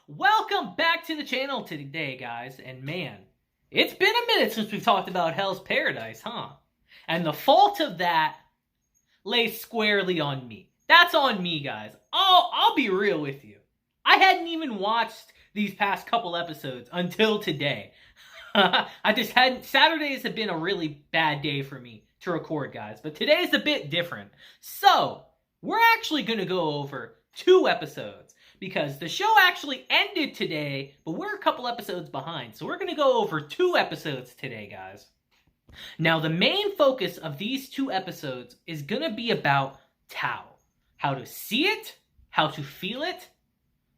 Welcome back to the channel today, guys. And man, it's been a minute since we've talked about Hell's Paradise, huh? And the fault of that lays squarely on me. That's on me, guys. I'll be real with you. I hadn't even watched these past couple episodes until today. I just hadn't. Saturdays have been a really bad day for me to record, guys. But today's a bit different. So, we're actually going to go over 2 episodes. Because the show actually ended today, but we're a couple episodes behind. So we're going to go over 2 episodes today, guys. Now, the main focus of these 2 episodes is going to be about Tao. How to see it, how to feel it,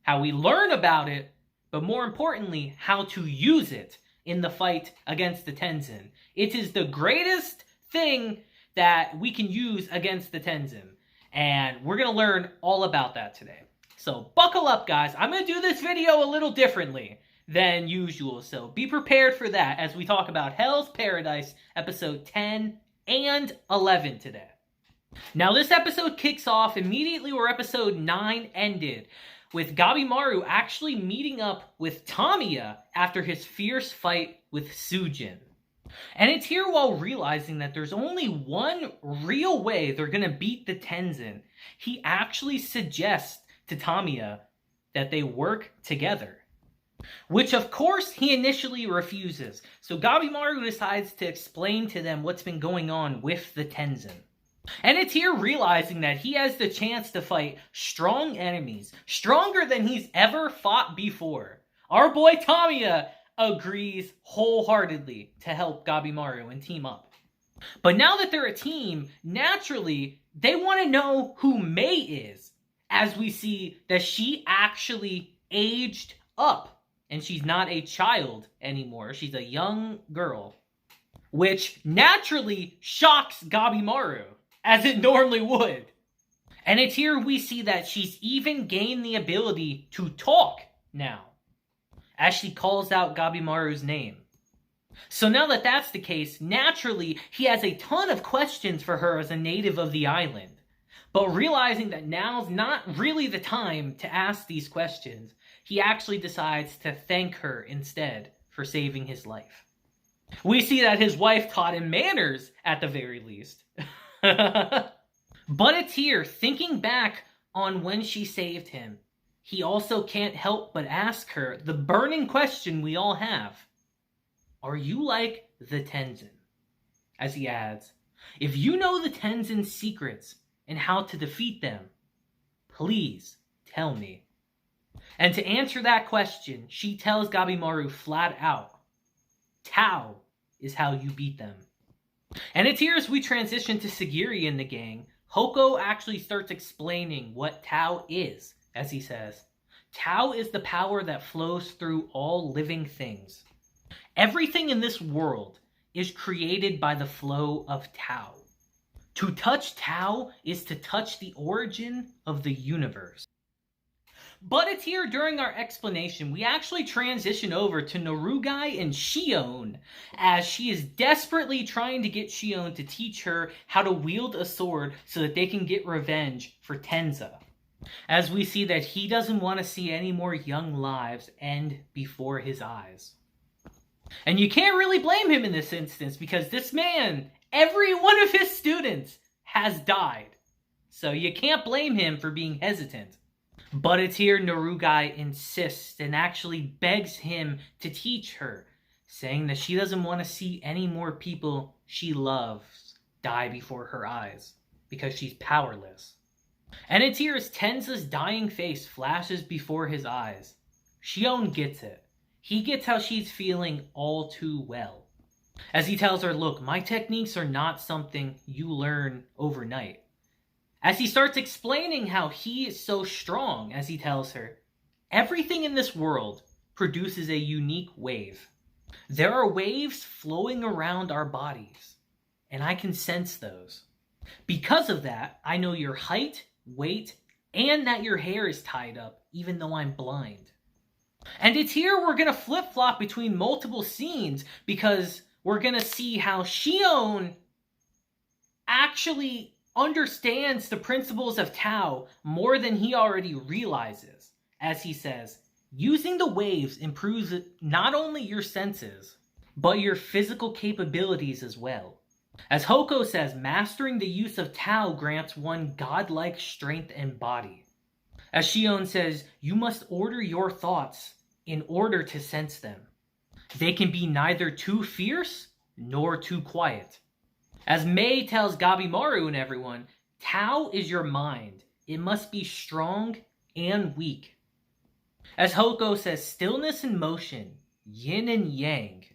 how we learn about it, but more importantly, how to use it in the fight against the Tensen. It is the greatest thing that we can use against the Tensen. And we're going to learn all about that today. So buckle up, guys. I'm going to do this video a little differently than usual. So be prepared for that as we talk about Hell's Paradise episode 10 and 11 today. Now this episode kicks off immediately where episode 9 ended, with Gabimaru actually meeting up with Tamiya after his fierce fight with Sujin. And it's here while realizing that there's only one real way they're going to beat the Tensen. He actually suggests to Tamiya that they work together, which of course he initially refuses. So Gabimaru decides to explain to them what's been going on with the Tensen. And it's here realizing that he has the chance to fight strong enemies, stronger than he's ever fought before. Our boy Tamiya agrees wholeheartedly to help Gabimaru and team up. But now that they're a team, naturally, they want to know who Mei is, as we see that she actually aged up, and she's not a child anymore. She's a young girl, which naturally shocks Gabimaru, as it normally would. And it's here we see that she's even gained the ability to talk now, as she calls out Gabimaru's name. So now that that's the case, naturally, he has a ton of questions for her as a native of the island. But realizing that now's not really the time to ask these questions, he actually decides to thank her instead for saving his life. We see that his wife taught him manners, at the very least. But it's here, thinking back on when she saved him, he also can't help but ask her the burning question we all have. Are you like the Tensen? As he adds, if you know the Tensen's secrets and how to defeat them, please tell me. And to answer that question, she tells Gabimaru flat out, Tao is how you beat them. And it's here as we transition to Sagiri and the gang, Hoko actually starts explaining what Tao is, as he says, Tao is the power that flows through all living things. Everything in this world is created by the flow of Tao. To touch Tao is to touch the origin of the universe. But it's here during our explanation, we actually transition over to Norugai and Shion, as she is desperately trying to get Shion to teach her how to wield a sword so that they can get revenge for Tensa. As we see that he doesn't want to see any more young lives end before his eyes. And you can't really blame him in this instance, because this man, every one of his students has died. So you can't blame him for being hesitant. But it's here Norugai insists and actually begs him to teach her, saying that she doesn't want to see any more people she loves die before her eyes, because she's powerless. And it's here as Tensa's dying face flashes before his eyes. Shion gets it. He gets how she's feeling all too well. As he tells her, look, my techniques are not something you learn overnight. As he starts explaining how he is so strong, as he tells her, everything in this world produces a unique wave. There are waves flowing around our bodies, and I can sense those. Because of that, I know your height, weight, and that your hair is tied up, even though I'm blind. And it's here we're going to flip-flop between multiple scenes, because we're going to see how Shion actually understands the principles of Tao more than he already realizes. As he says, Using the waves improves not only your senses, but your physical capabilities as well. As Hoko says, mastering the use of Tao grants one godlike strength and body. As Shion says, you must order your thoughts in order to sense them. They can be neither too fierce nor too quiet. As Mei tells Gabimaru and everyone, Tao is your mind. It must be strong and weak. As Hoko says, stillness and motion, yin and yang.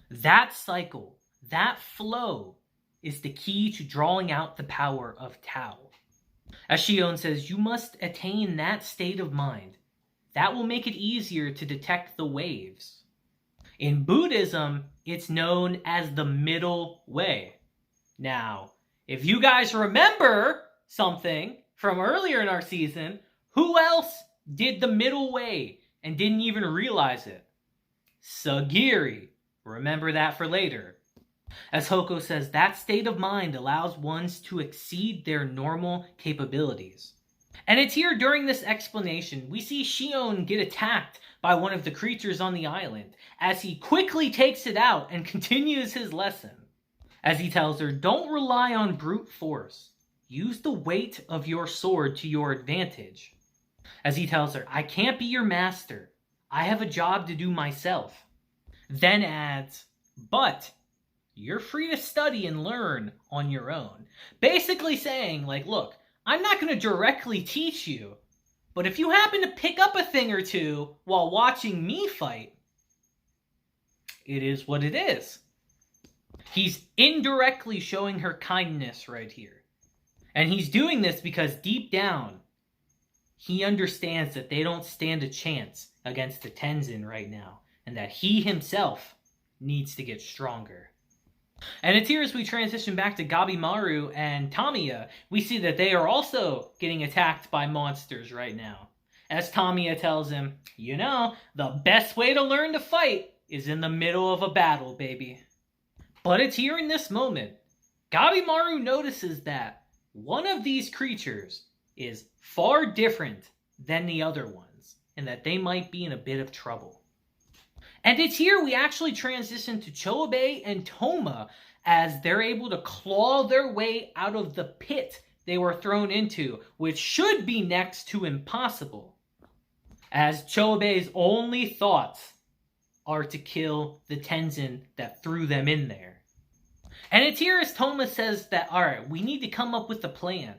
That cycle, that flow, is the key to drawing out the power of Tao. As Shion says, you must attain that state of mind. That will make it easier to detect the waves. In Buddhism, it's known as the middle way. Now, if you guys remember something from earlier in our season, who else did the middle way and didn't even realize it? Sagiri. Remember that for later. As Hoko says, that state of mind allows ones to exceed their normal capabilities. And it's here during this explanation we see Shion get attacked by one of the creatures on the island as he quickly takes it out and continues his lesson. As he tells her, don't rely on brute force. Use the weight of your sword to your advantage. As he tells her, I can't be your master. I have a job to do myself. Then adds, but you're free to study and learn on your own. Basically saying, like, look, I'm not going to directly teach you, but if you happen to pick up a thing or two while watching me fight, it is what it is. He's indirectly showing her kindness right here. And he's doing this because deep down, he understands that they don't stand a chance against the Tensen right now, and that he himself needs to get stronger. And it's here as we transition back to Gabimaru and Tamiya, we see that they are also getting attacked by monsters right now. As Tamiya tells him, you know, the best way to learn to fight is in the middle of a battle, baby. But it's here in this moment, Gabimaru notices that one of these creatures is far different than the other ones, and that they might be in a bit of trouble. And it's here we actually transition to Chobe and Toma as they're able to claw their way out of the pit they were thrown into, which should be next to impossible, as Chobe's only thoughts are to kill the Tensen that threw them in there. And it's here as Toma says that, alright, we need to come up with a plan.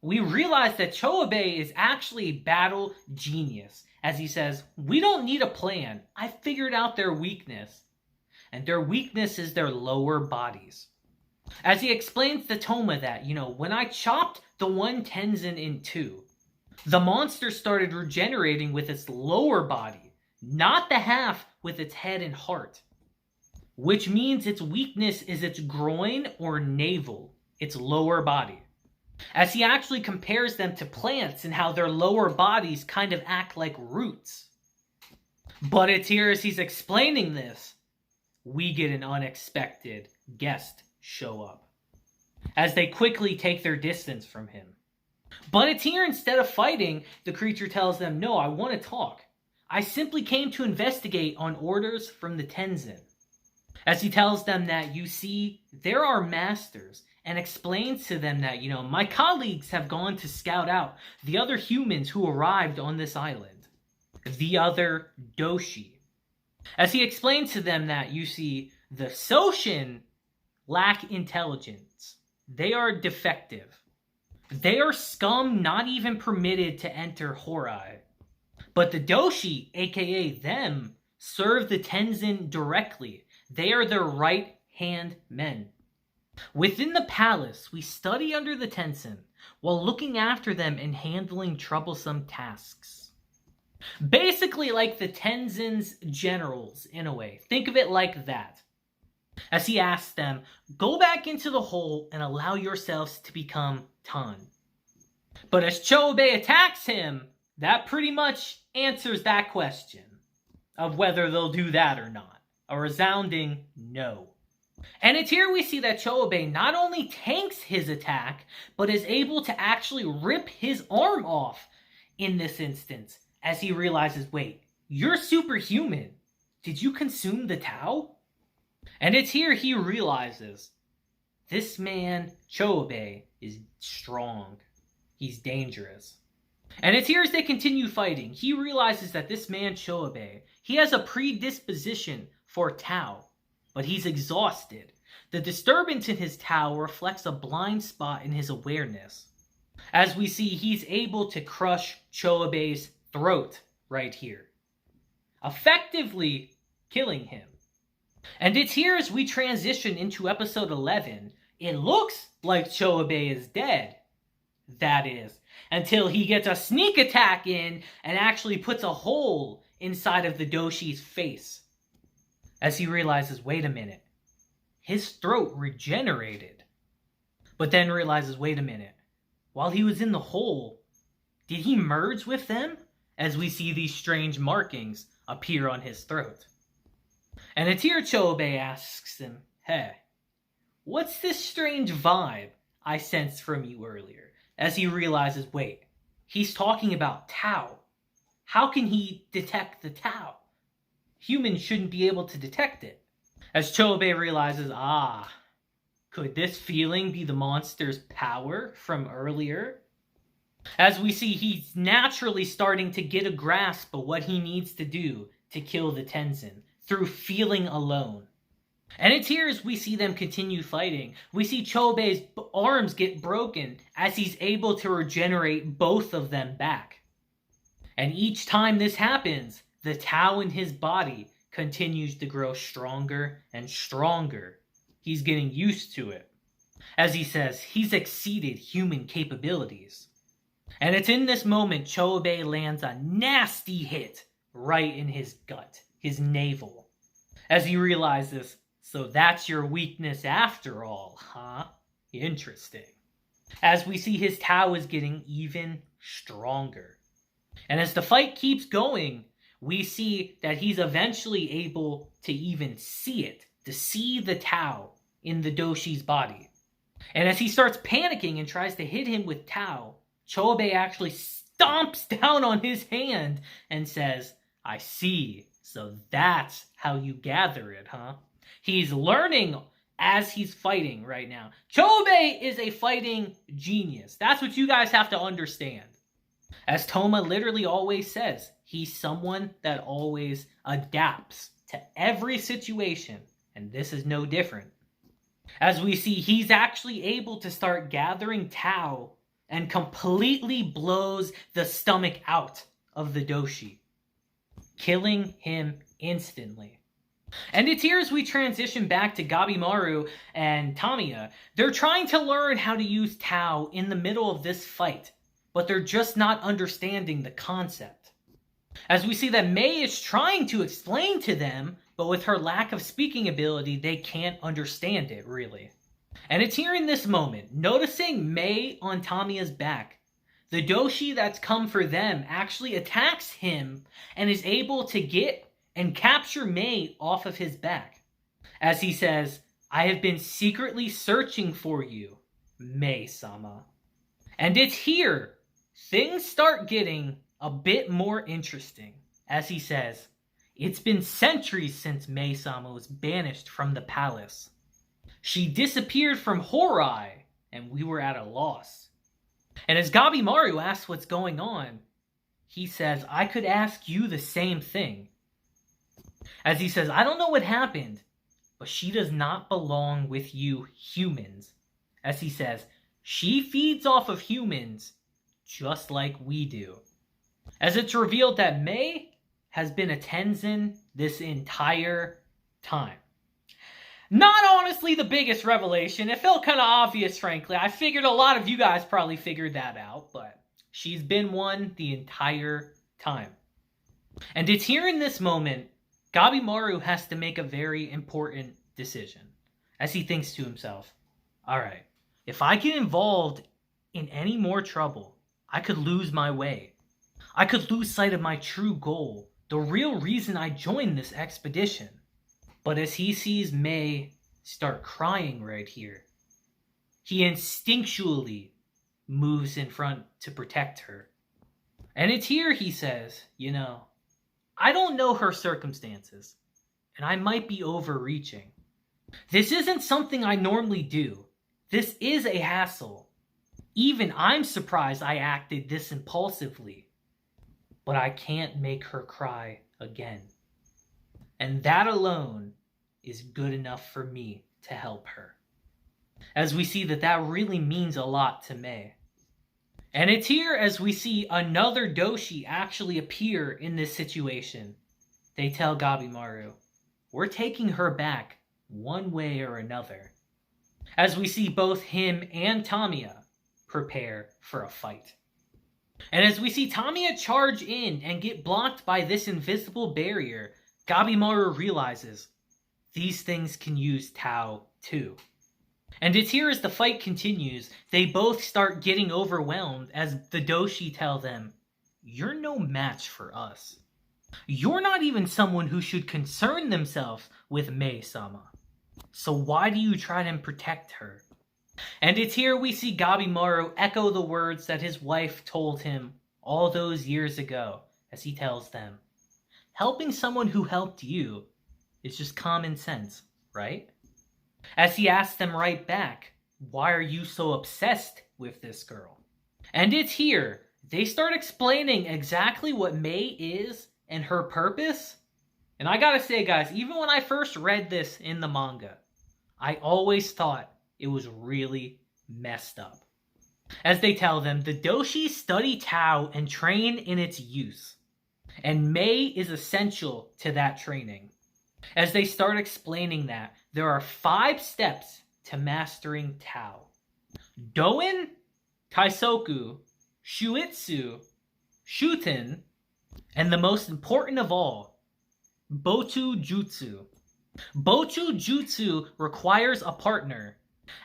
We realize that Chobe is actually a battle genius. As he says, we don't need a plan. I figured out their weakness. And their weakness is their lower bodies. As he explains to Toma that, you know, when I chopped the one Tensen in two, the monster started regenerating with its lower body, not the half with its head and heart. Which means its weakness is its groin or navel, its lower body. As he actually compares them to plants and how their lower bodies kind of act like roots. But it's here as he's explaining this, we get an unexpected guest show up, as they quickly take their distance from him. But it's here instead of fighting, the creature tells them, no, I want to talk. I simply came to investigate on orders from the Tensen. As he tells them that, you see, there are masters, and explains to them that, you know, my colleagues have gone to scout out the other humans who arrived on this island. The other Doshi. As he explains to them that, you see, the Soshin lack intelligence. They are defective. They are scum not even permitted to enter Horai. But the Doshi, aka them, serve the Tensen directly. They are their right-hand men. Within the palace, we study under the Tensen, while looking after them and handling troublesome tasks. Basically like the Tensen's generals, in a way. Think of it like that. As he asks them, go back into the hole and allow yourselves to become Tan. But as Chobe attacks him, that pretty much answers that question of whether they'll do that or not. A resounding no. And it's here we see that Chobe not only tanks his attack, but is able to actually rip his arm off in this instance, as he realizes, wait, you're superhuman. Did you consume the Tao? And it's here he realizes this man, Chobe, is strong. He's dangerous. And it's here as they continue fighting, he realizes that this man, Chobe, he has a predisposition for Tao, but he's exhausted. The disturbance in his Tao reflects a blind spot in his awareness. As we see, he's able to crush Chobe's throat right here, effectively killing him. And it's here as we transition into episode 11, it looks like Chobe is dead. That is, until he gets a sneak attack in and actually puts a hole inside of the Doshi's face. As he realizes, wait a minute, his throat regenerated. But then realizes, wait a minute, while he was in the hole, did he merge with them? As we see these strange markings appear on his throat. And it's here Chobe asks him, hey, what's this strange vibe I sensed from you earlier? As he realizes, wait, he's talking about Tao. How can he detect the Tao? Humans shouldn't be able to detect it. As Chobe realizes, could this feeling be the monster's power from earlier? As we see, he's naturally starting to get a grasp of what he needs to do to kill the Tensen through feeling alone. And it's here as we see them continue fighting. We see Chobe's arms get broken as he's able to regenerate both of them back. And each time this happens, the Tao in his body continues to grow stronger and stronger. He's getting used to it. As he says, he's exceeded human capabilities. And it's in this moment Chobe lands a nasty hit right in his gut, his navel. As he realizes, so that's your weakness after all, huh? Interesting. As we see his Tao is getting even stronger. And as the fight keeps going, we see that he's eventually able to even see it, to see the Tao in the Doshi's body. And as he starts panicking and tries to hit him with Tao, Chobe actually stomps down on his hand and says, I see, so that's how you gather it, huh? He's learning as he's fighting right now. Chobe is a fighting genius. That's what you guys have to understand. As Toma literally always says, he's someone that always adapts to every situation, and this is no different. As we see, he's actually able to start gathering Tao and completely blows the stomach out of the Doshi, killing him instantly. And it's here as we transition back to Gabimaru and Tamiya. They're trying to learn how to use Tao in the middle of this fight, but they're just not understanding the concept. As we see that Mei is trying to explain to them, but with her lack of speaking ability, they can't understand it, really. And it's here in this moment, noticing Mei on Tamiya's back, the Doshi that's come for them actually attacks him and is able to get and capture Mei off of his back. As he says, I have been secretly searching for you, Mei-sama. And it's here things start getting a bit more interesting. As he says, it's been centuries since Mei-sama was banished from the palace. She disappeared from Horai, and we were at a loss. And as Gabimaru asks what's going on, he says, I could ask you the same thing. As he says, I don't know what happened, but she does not belong with you humans. As he says, she feeds off of humans just like we do. As it's revealed that Mei has been a Tensen this entire time. Not honestly the biggest revelation. It felt kind of obvious, frankly. I figured a lot of you guys probably figured that out, but she's been one the entire time. And it's here in this moment, Gabimaru has to make a very important decision. As he thinks to himself, alright, if I get involved in any more trouble, I could lose my way. I could lose sight of my true goal, the real reason I joined this expedition. But as he sees Mei start crying right here, he instinctually moves in front to protect her. And it's here he says, I don't know her circumstances, and I might be overreaching. This isn't something I normally do. This is a hassle. Even I'm surprised I acted this impulsively. But I can't make her cry again. And that alone is good enough for me to help her. As we see that really means a lot to Mei. And it's here as we see another doshi actually appear in this situation. They tell Gabimaru, we're taking her back one way or another. As we see both him and Tamiya prepare for a fight. And as we see Tamiya charge in and get blocked by this invisible barrier, Gabimaru realizes these things can use Tao too. And it's here as the fight continues, they both start getting overwhelmed as the doshi tell them, you're no match for us. You're not even someone who should concern themselves with Mei-sama. So why do you try to protect her? And it's here we see Gabimaru echo the words that his wife told him all those years ago as he tells them, helping someone who helped you is just common sense, right? As he asks them right back, why are you so obsessed with this girl? And it's here, they start explaining exactly what Mei is and her purpose. And I gotta say guys, even when I first read this in the manga, I always thought it was really messed up. As they tell them, the doshi study Tao and train in its use. And Mei is essential to that training. As they start explaining that, there are 5 steps to mastering Tao. Doin, Taisoku, Shuitsu, Shuten, and the most important of all, Bochu Jutsu. Bochu Jutsu requires a partner,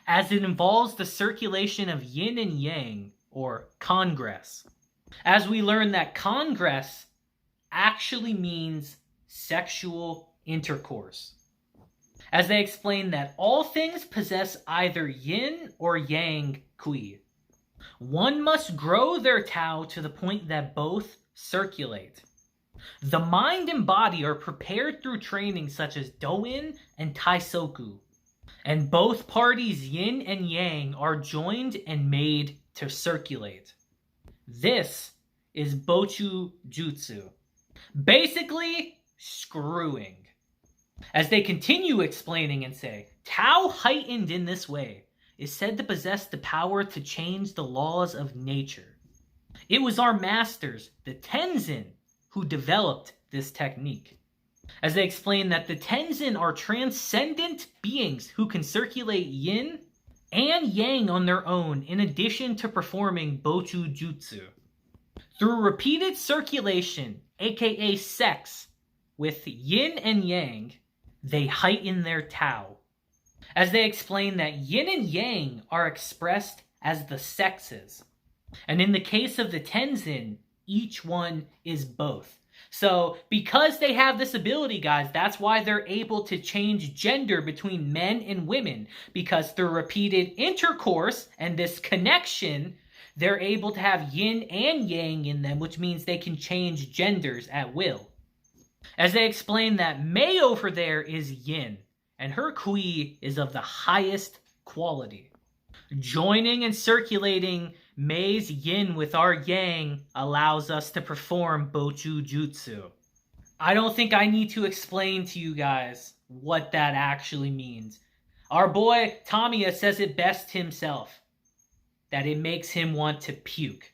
as it involves the circulation of yin and yang, or congress. As we learn that congress actually means sexual intercourse. As they explain that all things possess either yin or yang kui. One must grow their Tao to the point that both circulate. The mind and body are prepared through training such as Doin and Taisoku. And both parties yin and yang are joined and made to circulate. This is Bochu Jutsu. Basically, screwing. As they continue explaining and say, Tao heightened in this way is said to possess the power to change the laws of nature. It was our masters, the Tensen, who developed this technique. As they explain that the Tensen are transcendent beings who can circulate yin and yang on their own in addition to performing Bochu Jutsu. Through repeated circulation, aka sex, with yin and yang, they heighten their Tao. As they explain that yin and yang are expressed as the sexes. And in the case of the Tensen, each one is both. So, because they have this ability, guys, that's why they're able to change gender between men and women. Because through repeated intercourse and this connection, they're able to have yin and yang in them, which means they can change genders at will. As they explain that Mei over there is yin, and her kui is of the highest quality. Joining and circulating Mei's yin with our yang allows us to perform Bochu Jutsu. I don't think I need to explain to you guys what that actually means. Our boy Tamiya says it best himself, that it makes him want to puke.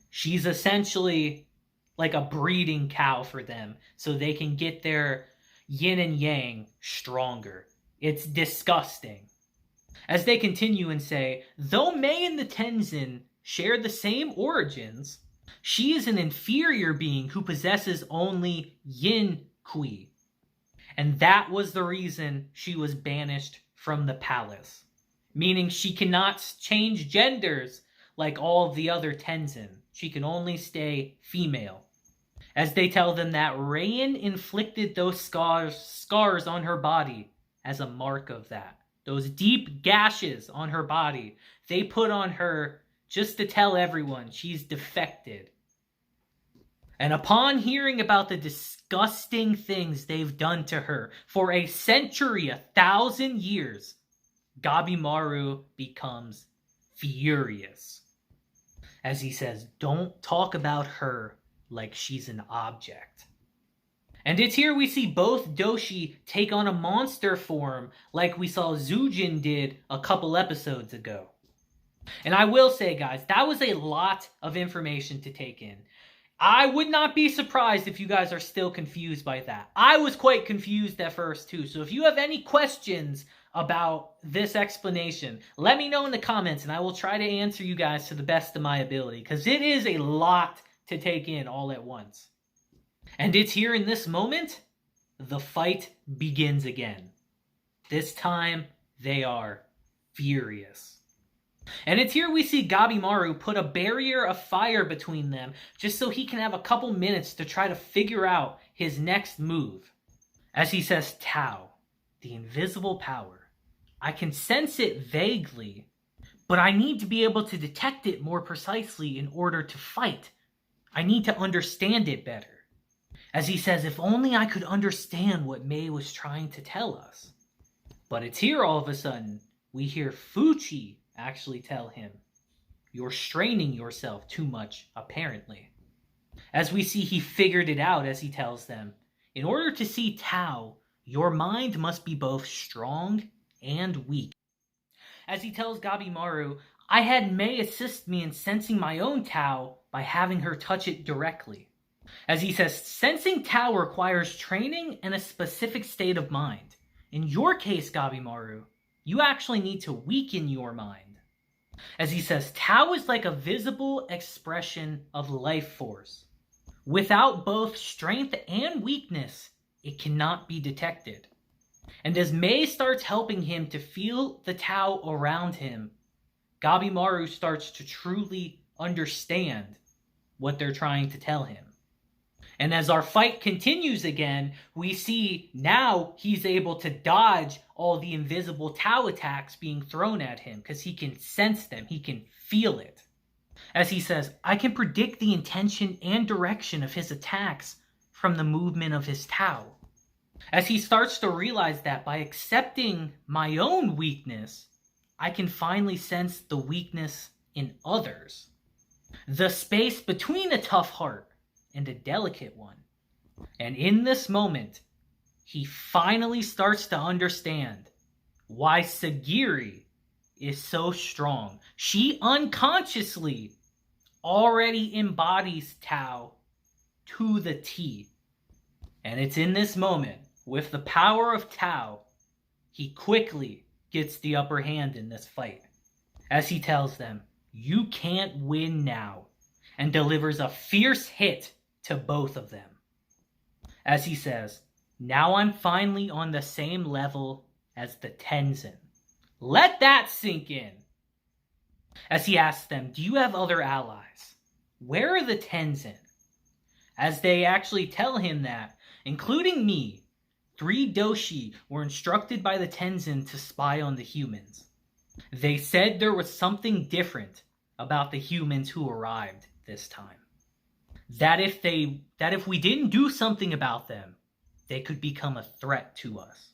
She's essentially like a breeding cow for them, so they can get their yin and yang stronger. It's disgusting. As they continue and say, though Mei and the Tensen share the same origins, she is an inferior being who possesses only yin kui. And that was the reason she was banished from the palace. Meaning she cannot change genders like all of the other Tensen. She can only stay female. As they tell them that Rain inflicted those scars on her body as a mark of that. Those deep gashes on her body, they put on her just to tell everyone she's defected. And upon hearing about the disgusting things they've done to her for a century, 1,000 years, Gabimaru becomes furious. As he says, don't talk about her like she's an object. And it's here we see both Doshi take on a monster form like we saw Zujin did a couple episodes ago. And I will say, guys, that was a lot of information to take in. I would not be surprised if you guys are still confused by that. I was quite confused at first too. So if you have any questions about this explanation, let me know in the comments and I will try to answer you guys to the best of my ability, because it is a lot to take in all at once. And it's here in this moment, the fight begins again. This time, they are furious. And it's here we see Gabimaru put a barrier of fire between them just so he can have a couple minutes to try to figure out his next move. As he says, Tao, the invisible power. I can sense it vaguely, but I need to be able to detect it more precisely in order to fight. I need to understand it better. As he says, if only I could understand what Mei was trying to tell us. But it's here all of a sudden, we hear Fuchi actually tell him, you're straining yourself too much, apparently. As we see, he figured it out as he tells them, in order to see Tao, your mind must be both strong and weak. As he tells Gabimaru, I had Mei assist me in sensing my own Tao by having her touch it directly. As he says, sensing Tao requires training and a specific state of mind. In your case, Gabimaru, you actually need to weaken your mind. As he says, Tao is like a visible expression of life force. Without both strength and weakness, it cannot be detected. And as Mei starts helping him to feel the Tao around him, Gabimaru starts to truly understand what they're trying to tell him. And as our fight continues again, we see now he's able to dodge all the invisible Tao attacks being thrown at him because he can sense them, he can feel it. As he says, I can predict the intention and direction of his attacks from the movement of his Tao. As he starts to realize that by accepting my own weakness, I can finally sense the weakness in others. The space between a tough heart and a delicate one. And in this moment, he finally starts to understand why Sagiri is so strong. She unconsciously already embodies Tao to the T. And it's in this moment, with the power of Tao, he quickly gets the upper hand in this fight. As he tells them, you can't win now, and delivers a fierce hit to both of them. As he says, now I'm finally on the same level as the Tensen. Let that sink in. As he asks them, do you have other allies? Where are the Tensen? As they actually tell him that, including me, 3 Doshi were instructed by the Tensen to spy on the humans. They said there was something different about the humans who arrived this time. That if we didn't do something about them, they could become a threat to us.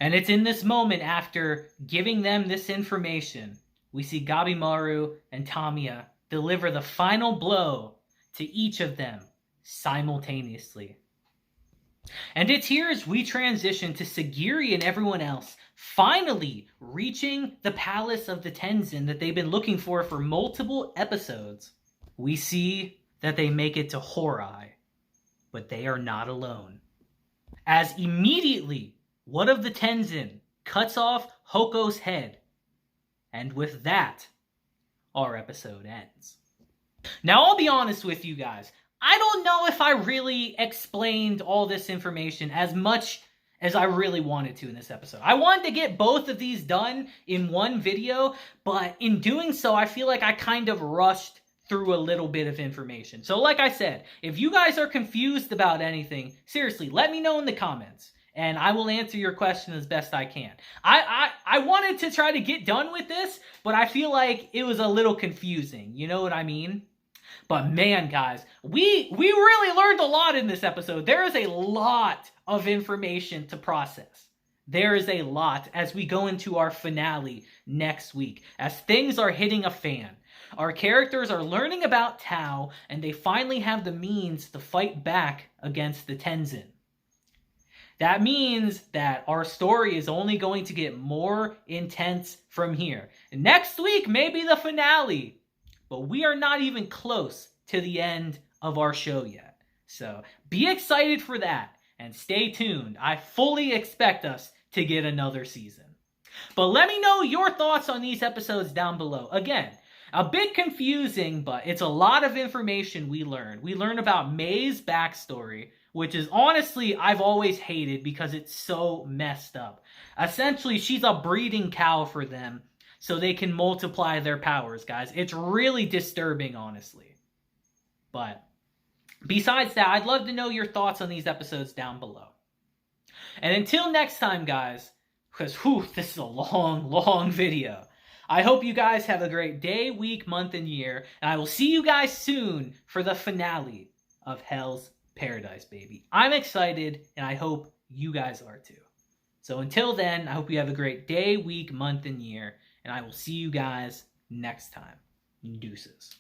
And it's in this moment, after giving them this information, we see Gabimaru and Tamiya deliver the final blow to each of them simultaneously. And it's here as we transition to Sagiri and everyone else finally reaching the palace of the Tensen that they've been looking for multiple episodes. We see that they make it to Horai, but they are not alone. As immediately, one of the Tensen cuts off Hoko's head, and with that, our episode ends. Now, I'll be honest with you guys. I don't know if I really explained all this information as much as I really wanted to in this episode. I wanted to get both of these done in one video, but in doing so, I feel like I kind of rushed through a little bit of information. So like I said, if you guys are confused about anything, seriously, let me know in the comments, and I will answer your question as best I can. I wanted to try to get done with this, but I feel like it was a little confusing. You know what I mean? But man, guys, we really learned a lot in this episode. There is a lot of information to process. There is a lot as we go into our finale next week. As things are hitting a fan, our characters are learning about Tao, and they finally have the means to fight back against the Tensen. That means that our story is only going to get more intense from here. Next week may be the finale, but we are not even close to the end of our show yet. So be excited for that and stay tuned. I fully expect us to get another season. But let me know your thoughts on these episodes down below. Again, a bit confusing, but it's a lot of information we learned. We learned about May's backstory, which is honestly I've always hated because it's so messed up. Essentially, she's a breeding cow for them so they can multiply their powers, guys. It's really disturbing, honestly. But besides that, I'd love to know your thoughts on these episodes down below. And until next time, guys, because this is a long video. I hope you guys have a great day, week, month, and year. And I will see you guys soon for the finale of Hell's Paradise, baby. I'm excited, and I hope you guys are too. So until then, I hope you have a great day, week, month, and year. And I will see you guys next time. Deuces.